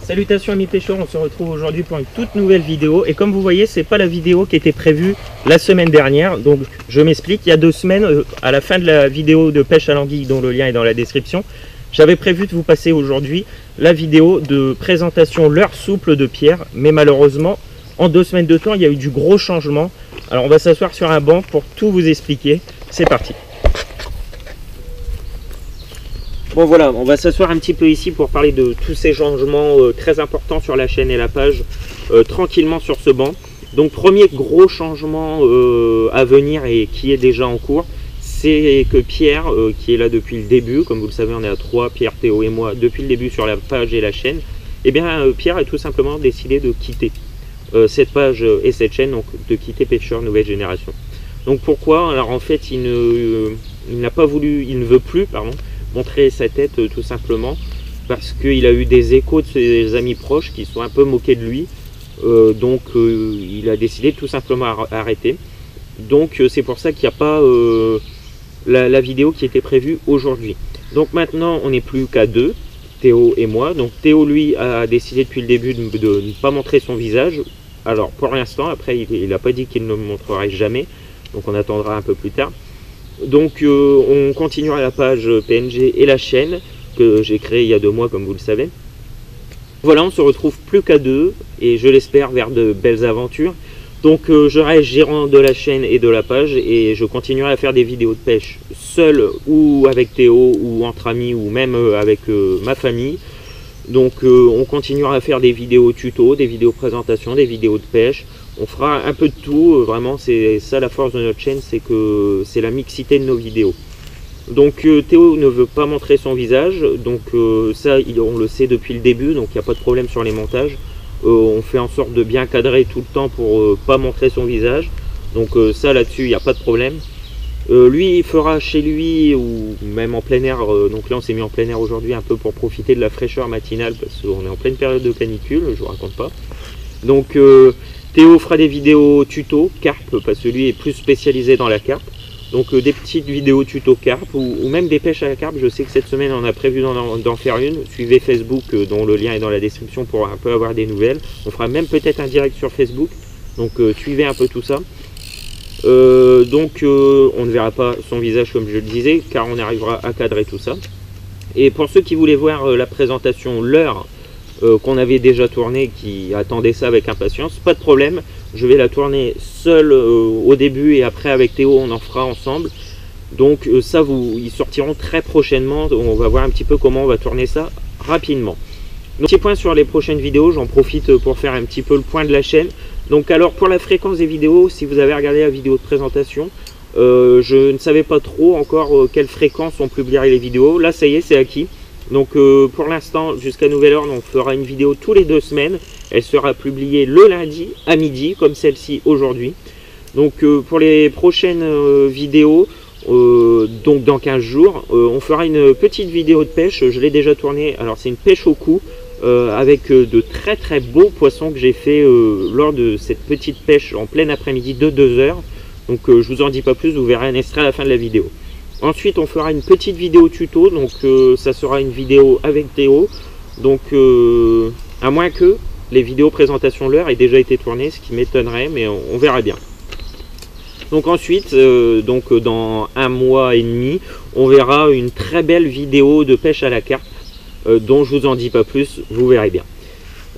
Salutations amis pêcheurs, on se retrouve aujourd'hui pour une toute nouvelle vidéo et comme vous voyez c'est pas la vidéo qui était prévue la semaine dernière, donc je m'explique. Il y a 2 semaines, à la fin de la vidéo de pêche à l'anguille dont le lien est dans la description, j'avais prévu de vous passer aujourd'hui la vidéo de présentation leurre souple de Pierre, mais malheureusement en 2 semaines de temps il y a eu du gros changement. Alors on va s'asseoir sur un banc pour tout vous expliquer, c'est parti. Bon voilà, on va s'asseoir un petit peu ici pour parler de tous ces changements très importants sur la chaîne et la page, tranquillement sur ce banc. Donc premier gros changement à venir et qui est déjà en cours, c'est que Pierre, qui est là depuis le début, comme vous le savez on est à 3, Pierre, Théo et moi, depuis le début sur la page et la chaîne, et bien Pierre a tout simplement décidé de quitter cette page et cette chaîne, donc de quitter Pêcheur Nouvelle Génération. Donc pourquoi? Alors en fait il ne veut plus, pardon, montrer sa tête tout simplement parce qu'il a eu des échos de ses amis proches qui sont un peu moqués de lui, donc il a décidé de tout simplement arrêter. Donc c'est pour ça qu'il n'y a pas la vidéo qui était prévue aujourd'hui. Donc maintenant on n'est plus qu'à 2, Théo et moi. Donc Théo lui a décidé depuis le début de ne pas montrer son visage. Alors pour l'instant, après il n'a pas dit qu'il ne le montrerait jamais, donc on attendra un peu plus tard. Donc on continuera la page PNG et la chaîne que j'ai créée il y a 2 mois comme vous le savez. Voilà, on se retrouve plus qu'à 2 et je l'espère vers de belles aventures. Donc je reste gérant de la chaîne et de la page et je continuerai à faire des vidéos de pêche seul ou avec Théo ou entre amis ou même avec ma famille. Donc on continuera à faire des vidéos tuto, des vidéos présentation, des vidéos de pêche. On fera un peu de tout, vraiment c'est ça la force de notre chaîne, c'est que c'est la mixité de nos vidéos. Donc Théo ne veut pas montrer son visage, donc ça on le sait depuis le début, donc il n'y a pas de problème sur les montages. On fait en sorte de bien cadrer tout le temps pour pas montrer son visage, donc ça là-dessus il n'y a pas de problème. Lui il fera chez lui ou même en plein air, donc là on s'est mis en plein air aujourd'hui un peu pour profiter de la fraîcheur matinale parce qu'on est en pleine période de canicule, je vous raconte pas. Donc Théo fera des vidéos tuto carpe parce que lui est plus spécialisé dans la carpe. Donc des petites vidéos tuto carpe ou même des pêches à la carpe. Je sais que cette semaine on a prévu d'en faire une. Suivez Facebook dont le lien est dans la description pour un peu avoir des nouvelles. On fera même peut-être un direct sur Facebook. Donc suivez un peu tout ça. On ne verra pas son visage comme je le disais car on arrivera à cadrer tout ça. Et pour ceux qui voulaient voir la présentation leurre qu'on avait déjà tourné, qui attendait ça avec impatience, pas de problème, je vais la tourner seul au début et après avec Théo on en fera ensemble. Donc ça ils sortiront très prochainement, on va voir un petit peu comment on va tourner ça rapidement. Donc petit point sur les prochaines vidéos, j'en profite pour faire un petit peu le point de la chaîne. Donc alors pour la fréquence des vidéos, si vous avez regardé la vidéo de présentation, je ne savais pas trop encore quelle fréquence on publierait les vidéos, là ça y est c'est acquis. Donc pour l'instant, jusqu'à nouvel ordre, on fera une vidéo tous les 2 semaines. Elle sera publiée le lundi à midi, comme celle-ci aujourd'hui. Donc pour les prochaines vidéos, donc dans 15 jours, on fera une petite vidéo de pêche. Je l'ai déjà tournée. Alors c'est une pêche au cou avec de très très beaux poissons que j'ai fait lors de cette petite pêche en plein après-midi de 2 heures. Donc je vous en dis pas plus, vous verrez un extrait à la fin de la vidéo. Ensuite on fera une petite vidéo tuto, donc ça sera une vidéo avec Théo, donc à moins que les vidéos présentation leurre aient déjà été tournées, ce qui m'étonnerait, mais on verra bien. Donc ensuite, dans 1 mois et demi, on verra une très belle vidéo de pêche à la carpe, dont je vous en dis pas plus, vous verrez bien.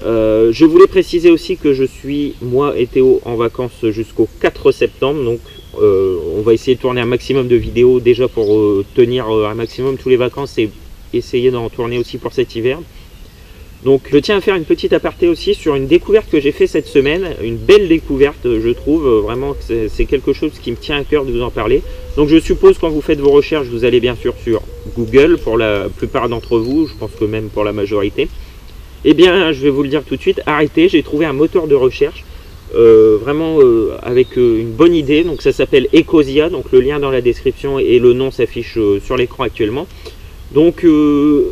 Je voulais préciser aussi que je suis, moi et Théo, en vacances jusqu'au 4 septembre, donc on va essayer de tourner un maximum de vidéos déjà pour tenir un maximum tous les vacances et essayer d'en tourner aussi pour cet hiver. Donc je tiens à faire une petite aparté aussi sur une découverte que j'ai fait cette semaine, une belle découverte je trouve, vraiment c'est quelque chose qui me tient à cœur de vous en parler. Donc je suppose quand vous faites vos recherches, vous allez bien sûr sur Google pour la plupart d'entre vous, je pense que même pour la majorité. Eh bien je vais vous le dire tout de suite, arrêtez, j'ai trouvé un moteur de recherche vraiment avec une bonne idée, donc ça s'appelle Ecosia, donc le lien dans la description et le nom s'affiche sur l'écran actuellement. Donc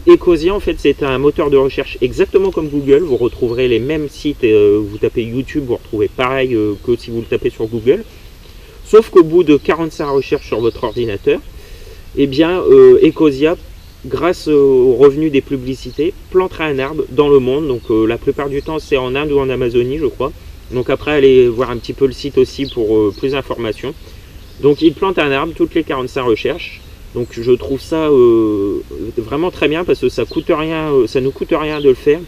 Ecosia en fait c'est un moteur de recherche exactement comme Google, vous retrouverez les mêmes sites, vous tapez YouTube, vous retrouvez pareil que si vous le tapez sur Google, sauf qu'au bout de 45 recherches sur votre ordinateur, eh bien Ecosia grâce aux revenus des publicités, plantera un arbre dans le monde. Donc la plupart du temps c'est en Inde ou en Amazonie je crois. Donc après allez voir un petit peu le site aussi pour plus d'informations. Donc il plante un arbre toutes les 45 recherches. Donc je trouve ça vraiment très bien parce que ça coûte rien, ça nous coûte rien de le faire.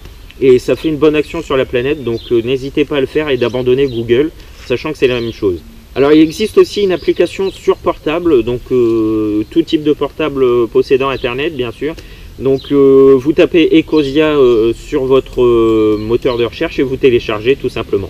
Et ça fait une bonne action sur la planète. Donc n'hésitez pas à le faire et d'abandonner Google, sachant que c'est la même chose. Alors il existe aussi une application sur portable, donc tout type de portable possédant internet bien sûr. Donc vous tapez Ecosia sur votre moteur de recherche et vous téléchargez tout simplement.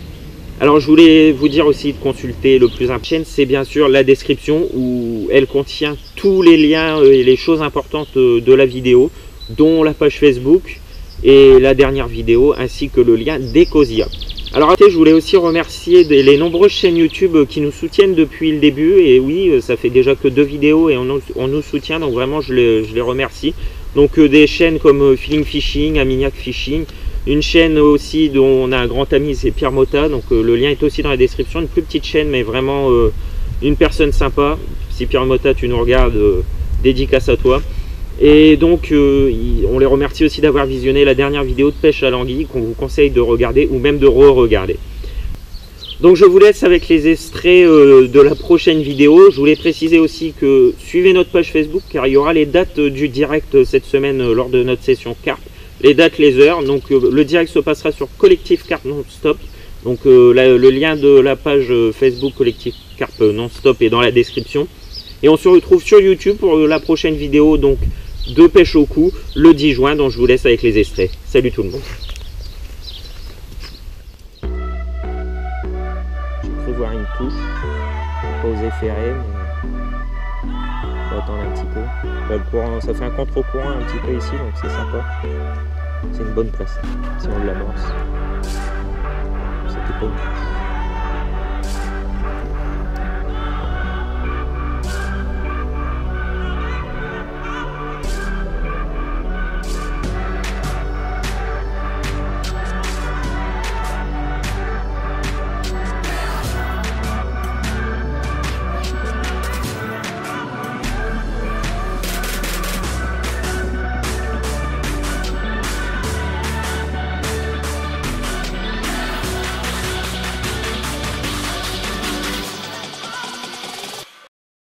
Alors je voulais vous dire aussi de consulter le plus important, c'est bien sûr la description où elle contient tous les liens et les choses importantes de la vidéo, dont la page Facebook et la dernière vidéo ainsi que le lien d'Ecosia. Alors je voulais aussi remercier les nombreuses chaînes YouTube qui nous soutiennent depuis le début. Et oui, ça fait déjà que 2 vidéos et on nous soutient, donc vraiment je les remercie. Donc des chaînes comme Feeling Fishing, Aminiac Fishing, une chaîne aussi dont on a un grand ami, c'est Pierre Motta, donc le lien est aussi dans la description. Une plus petite chaîne mais vraiment une personne sympa. Si Pierre Motta tu nous regardes, dédicace à toi. Et donc on les remercie aussi d'avoir visionné la dernière vidéo de pêche à l'anguille qu'on vous conseille de regarder ou même de re-regarder. Donc je vous laisse avec les extraits de la prochaine vidéo. Je voulais préciser aussi que suivez notre page Facebook car il y aura les dates du direct cette semaine lors de notre session carpe. Les dates, les heures. Donc le direct se passera sur Collectif Carpe Non-Stop. Donc le lien de la page Facebook Collectif Carpe Non-Stop est dans la description. Et on se retrouve sur YouTube pour la prochaine vidéo donc de pêche au cou le 10 juin, donc je vous laisse avec les extraits. Salut tout le monde. J'ai cru voir une touche, j'ai pas osé ferrer, mais on va attendre un petit peu. Là, le courant, ça fait un contre-courant un petit peu ici, donc c'est sympa. C'est une bonne place, si on l'amorce. C'était pas une touche.